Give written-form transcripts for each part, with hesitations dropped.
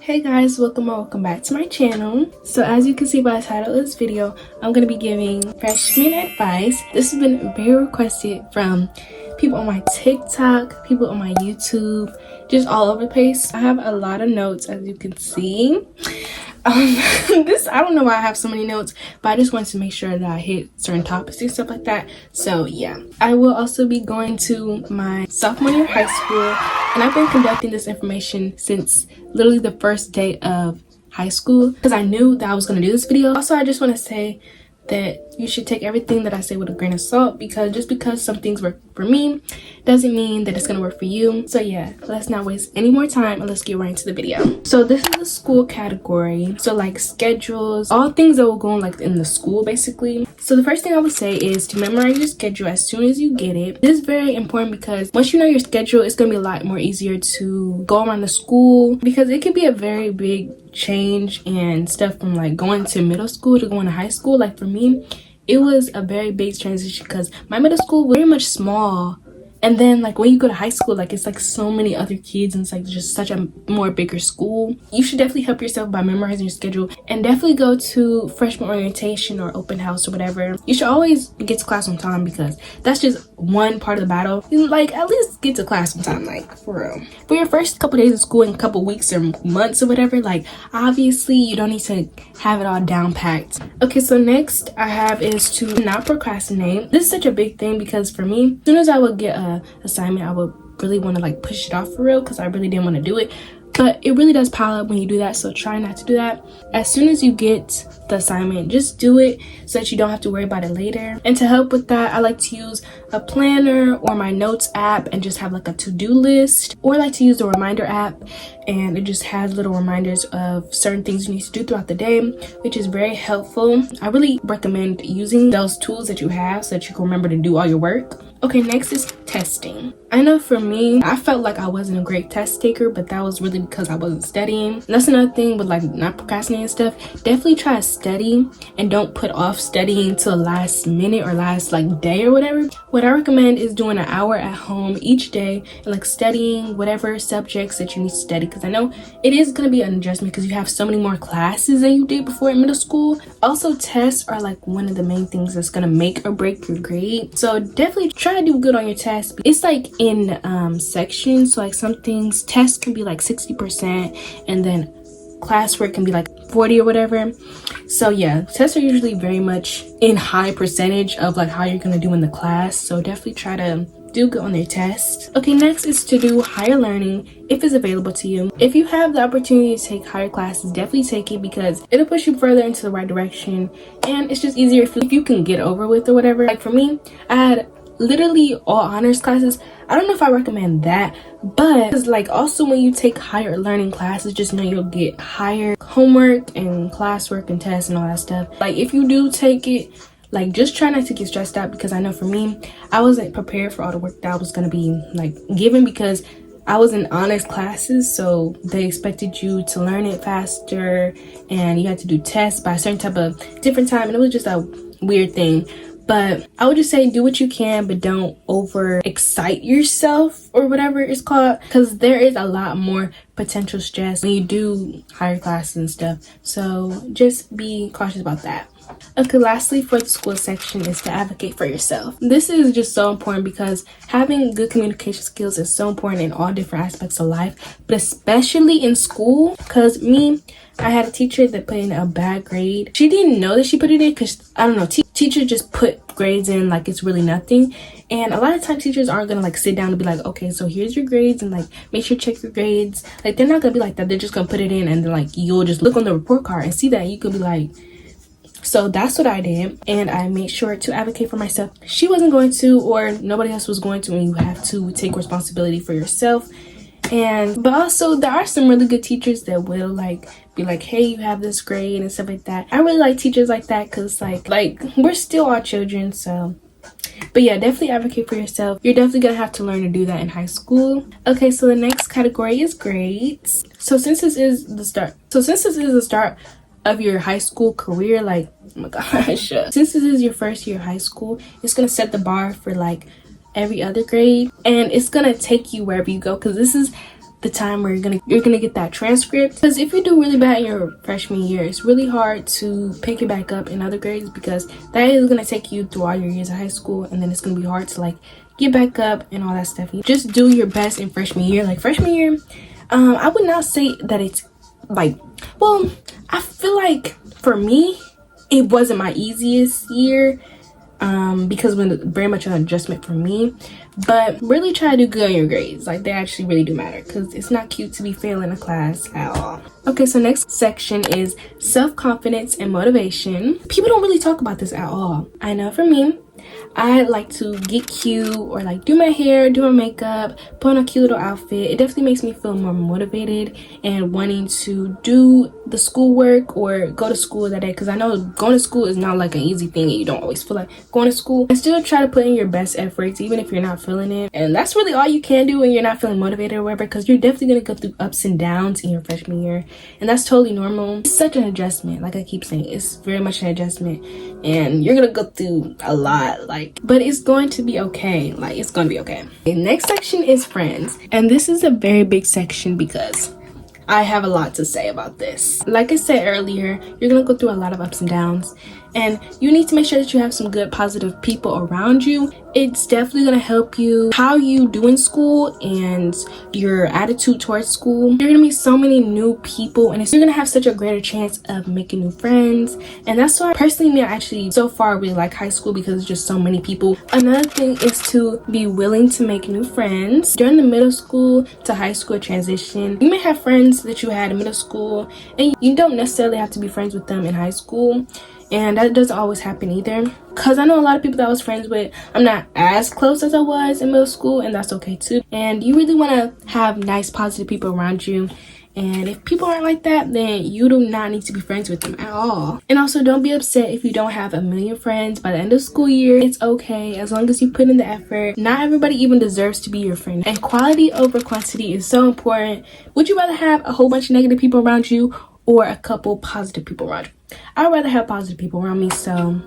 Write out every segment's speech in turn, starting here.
Hey guys, welcome back to my channel. So as you can see by the title of this video, I'm going to be giving freshman advice. This has been very requested from people on my TikTok, people on my YouTube, just all over the place. I have a lot of notes, as you can see. I don't know why I have so many notes, but I just wanted to make sure that I hit certain topics and stuff like that. So yeah, I will also be going to my sophomore year of high school, and I've been conducting this information since literally the first day of high school because I knew that I was going to do this video. Also, I just want to say that you should take everything that I say with a grain of salt, because just because some things work for me doesn't mean that it's gonna work for you. So yeah, let's not waste any more time and let's get right into the video. So this is the school category, so like schedules, all things that will go on like in the school basically. So the first thing I would say is to memorize your schedule as soon as you get it. This is very important because once you know your schedule, it's gonna be a lot more easier to go around the school, because it can be a very big change and stuff from like going to middle school to going to high school. Like for me, it was a very big transition because my middle school was very much small, and then like when you go to high school, like it's like so many other kids and it's like just such a more bigger school. You should definitely help yourself by memorizing your schedule, and definitely go to freshman orientation or open house or whatever. You should always get to class on time, because that's just one part of the battle. You like at least get to class on time, like for real. For your first couple days of school and couple weeks or months or whatever, like obviously you don't need to have it all down packed. Okay, so next I have is to not procrastinate. This is such a big thing because for me, as soon as I would get a assignment, I would really want to like push it off for real because I really didn't want to do it. But it really does pile up when you do that, so try not to do that. As soon as you get the assignment, just do it so that you don't have to worry about it later. And to help with that, I like to use a planner or my notes app and just have like a to-do list, or I like to use the reminder app, and it just has little reminders of certain things you need to do throughout the day, which is very helpful. I really recommend using those tools that you have so that you can remember to do all your work. Okay, next is testing. I know for me, I felt like I wasn't a great test taker, but that was really because I wasn't studying. And that's another thing with like not procrastinating and stuff. Definitely try to study and don't put off studying till the last minute or last like day or whatever. What I recommend is doing an hour at home each day and like studying whatever subjects that you need to study, because I know it is going to be an adjustment because you have so many more classes than you did before in middle school. Also, tests are like one of the main things that's going to make or break your grade. So definitely try to do good on your tests. It's like in sections, so like some things tests can be like 60% and then classwork can be like 40 or whatever. So yeah, tests are usually very much in high percentage of like how you're gonna do in the class, so definitely try to do good on your test. Okay, next is to do higher learning if it's available to you. If you have the opportunity to take higher classes, definitely take it because it'll push you further into the right direction, and it's just easier if you can get over with or whatever. Like for me, I had literally all honors classes. I don't know if I recommend that, but it's like also when you take higher learning classes, just know you'll get higher homework and classwork and tests and all that stuff. Like if you do take it, like just try not to get stressed out, because I know for me, I wasn't prepared for all the work that I was gonna be like given, because I was in honors classes, so they expected you to learn it faster and you had to do tests by a certain type of different time, and it was just a weird thing. But I would just say do what you can, but don't over excite yourself or whatever it's called, because there is a lot more potential stress when you do higher classes and stuff. So just be cautious about that. Okay, lastly for the school section is to advocate for yourself. This is just so important because having good communication skills is so important in all different aspects of life, but especially in school. Because I had a teacher that put in a bad grade. She didn't know that she put it in because, I don't know, teachers just put grades in like it's really nothing. And a lot of times teachers aren't gonna like sit down and be like, okay, so here's your grades and like make sure you check your grades. Like they're not gonna be like that. They're just gonna put it in, and then like you'll just look on the report card and see that. You could be like, so that's what I did, and I made sure to advocate for myself. She wasn't going to, or nobody else was going to, and you have to take responsibility for yourself. But also there are some really good teachers that will like be like, hey, you have this grade and stuff like that. I really like teachers like that because like we're still all children. So but yeah, definitely advocate for yourself. You're definitely gonna have to learn to do that in high school. Okay, so the next category is grades. So since this is the start of your high school career, like, oh my gosh, since this is your first year of high school, it's gonna set the bar for like every other grade, and it's gonna take you wherever you go, because this is the time where you're gonna get that transcript, because if you do really bad in your freshman year, it's really hard to pick it back up in other grades, because that is gonna take you through all your years of high school, and then it's gonna be hard to like get back up and all that stuff. You just do your best in freshman year. Like freshman year, I would not say that it's like, well, I feel like for me it wasn't my easiest year, because it was very much an adjustment for me. But really try to do good on your grades. Like, they actually really do matter, because it's not cute to be failing a class at all. Okay, so next section is self-confidence and motivation. People don't really talk about this at all. I know for me, I like to get cute, or like do my hair, do my makeup, put on a cute little outfit. It definitely makes me feel more motivated and wanting to do the schoolwork or go to school that day, because I know going to school is not like an easy thing and you don't always feel like going to school. And still try to put in your best efforts even if you're not feeling it. And that's really all you can do when you're not feeling motivated or whatever, because you're definitely going to go through ups and downs in your freshman year, and that's totally normal. It's such an adjustment. Like I keep saying, it's very much an adjustment, and you're gonna go through a lot, like, but it's going to be okay. Like, it's gonna be okay. The next section is friends, and this is a very big section because I have a lot to say about this. Like I said earlier, you're gonna go through a lot of ups and downs, and you need to make sure that you have some good positive people around you. It's definitely gonna help you how you do in school and your attitude towards school. You're gonna meet so many new people, and you're gonna have such a greater chance of making new friends. And that's why personally, me, I actually so far really like high school, because it's just so many people. Another thing is to be willing to make new friends. During the middle school to high school transition, you may have friends that you had in middle school, and you don't necessarily have to be friends with them in high school. And that doesn't always happen either, because I know a lot of people that I was friends with, I'm not as close as I was in middle school, and that's okay too. And you really want to have nice positive people around you, and if people aren't like that, then you do not need to be friends with them at all. And also, don't be upset if you don't have a million friends by the end of school year. It's okay, as long as you put in the effort. Not everybody even deserves to be your friend, and quality over quantity is so important. Would you rather have a whole bunch of negative people around you or a couple positive people around you? I'd rather have positive people around me, so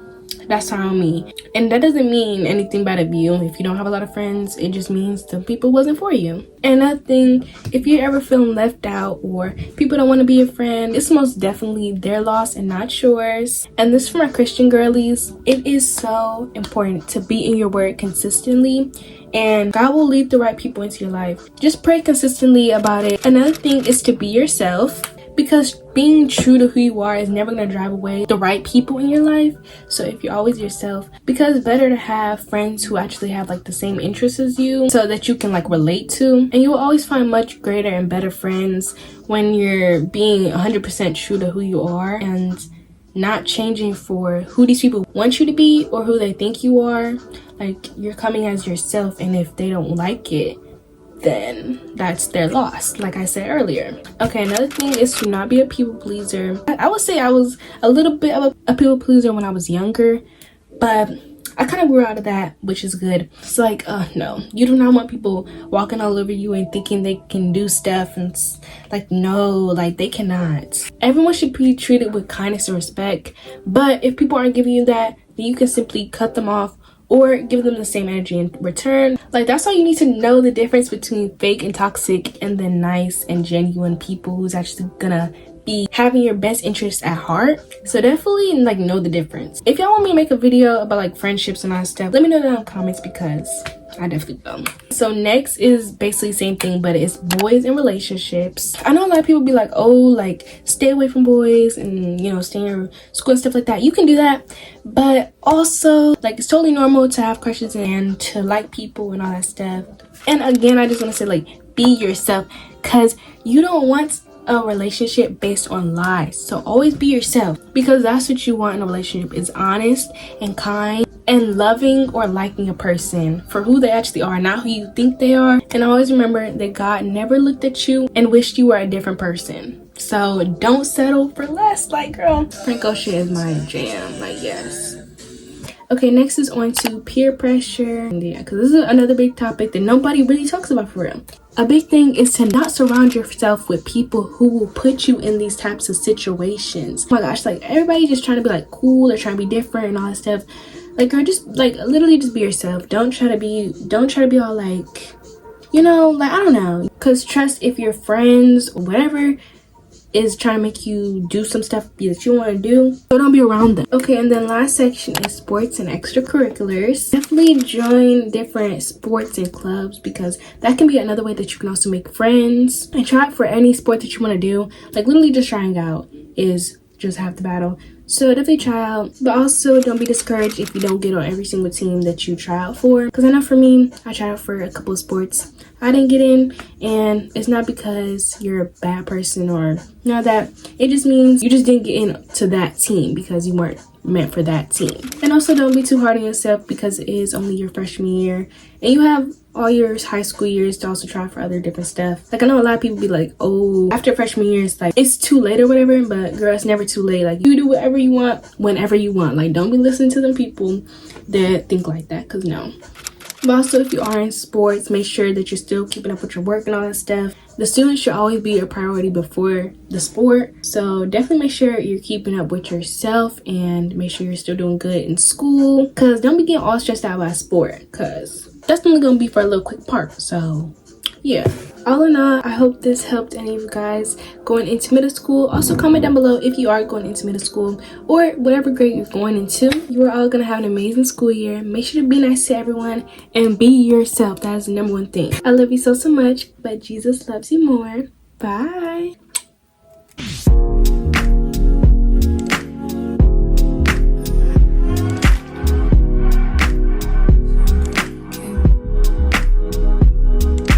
that's on me. And that doesn't mean anything bad of you. If you don't have a lot of friends, it just means the people wasn't for you. And another thing, if you're ever feeling left out or people don't want to be your friend, it's most definitely their loss and not yours. And this for my Christian girlies, it is so important to be in your word consistently, and God will lead the right people into your life. Just pray consistently about it. Another thing is to be yourself, because being true to who you are is never going to drive away the right people in your life. So if you're always yourself, because it's better to have friends who actually have like the same interests as you, so that you can like relate to, and you will always find much greater and better friends when you're being 100% true to who you are and not changing for who these people want you to be or who they think you are. Like, you're coming as yourself, and if they don't like it, then that's their loss, like I said earlier. Okay, another thing is to not be a people pleaser. I would say I was a little bit of a people pleaser when I was younger, but I kind of grew out of that, which is good. It's like, no, you do not want people walking all over you and thinking they can do stuff, and like, no, like, they cannot. Everyone should be treated with kindness and respect, but if people aren't giving you that, then you can simply cut them off or give them the same energy in return. Like, that's all you need to know, the difference between fake and toxic, and then nice and genuine people who's actually gonna be having your best interests at heart. So definitely like know the difference. If y'all want me to make a video about like friendships and all that stuff, let me know that in the comments, because I definitely will. So next is basically the same thing, but it's boys and relationships. I know a lot of people be like, oh, like, stay away from boys and, you know, stay in your school and stuff like that. You can do that, but also like, it's totally normal to have crushes and to like people and all that stuff. And again, I just want to say, like, be yourself, because you don't want a relationship based on lies. So always be yourself, because that's what you want in a relationship, is honest and kind and loving or liking a person for who they actually are, not who you think they are. And always remember that God never looked at you and wished you were a different person. So don't settle for less. Like, girl, Frank Ocean is my jam. Like, yes. Okay, next is on to peer pressure. Yeah, because this is another big topic that nobody really talks about for real. A big thing is to not surround yourself with people who will put you in these types of situations. Oh my gosh, like, everybody just trying to be like cool, they're trying to be different and all that stuff. Like, girl, just like literally just be yourself. Don't try to be all like you know, like, I don't know, because trust if your friends or whatever is trying to make you do some stuff that you want to do, so don't be around them. Okay, and then last section is sports and extracurriculars. Definitely join different sports and clubs, because that can be another way that you can also make friends. And try out for any sport that you want to do. Like, literally just trying out is just half the battle. So definitely try out, but also don't be discouraged if you don't get on every single team that you try out for, because I know for me, I tried out for a couple of sports, I didn't get in, and it's not because you're a bad person or not that. It just means you just didn't get into that team because you weren't meant for that team. And also don't be too hard on yourself, because it is only your freshman year and you have all your high school years to also try for other different stuff. Like, I know a lot of people be like, oh, after freshman year it's like it's too late or whatever, but girl, it's never too late. Like, you do whatever you want whenever you want. Like, don't be listening to them people that think like that, because no. But also, if you are in sports, make sure that you're still keeping up with your work and all that stuff. The students should always be a priority before the sport. So definitely make sure you're keeping up with yourself and make sure you're still doing good in school. Because don't be getting all stressed out by sport, because that's only going to be for a little quick part. So yeah. All in all, I hope this helped any of you guys going into middle school. Also, comment down below if you are going into middle school or whatever grade you're going into. You are all going to have an amazing school year. Make sure to be nice to everyone and be yourself. That is the #1 thing. I love you so much, but Jesus loves you more. Bye.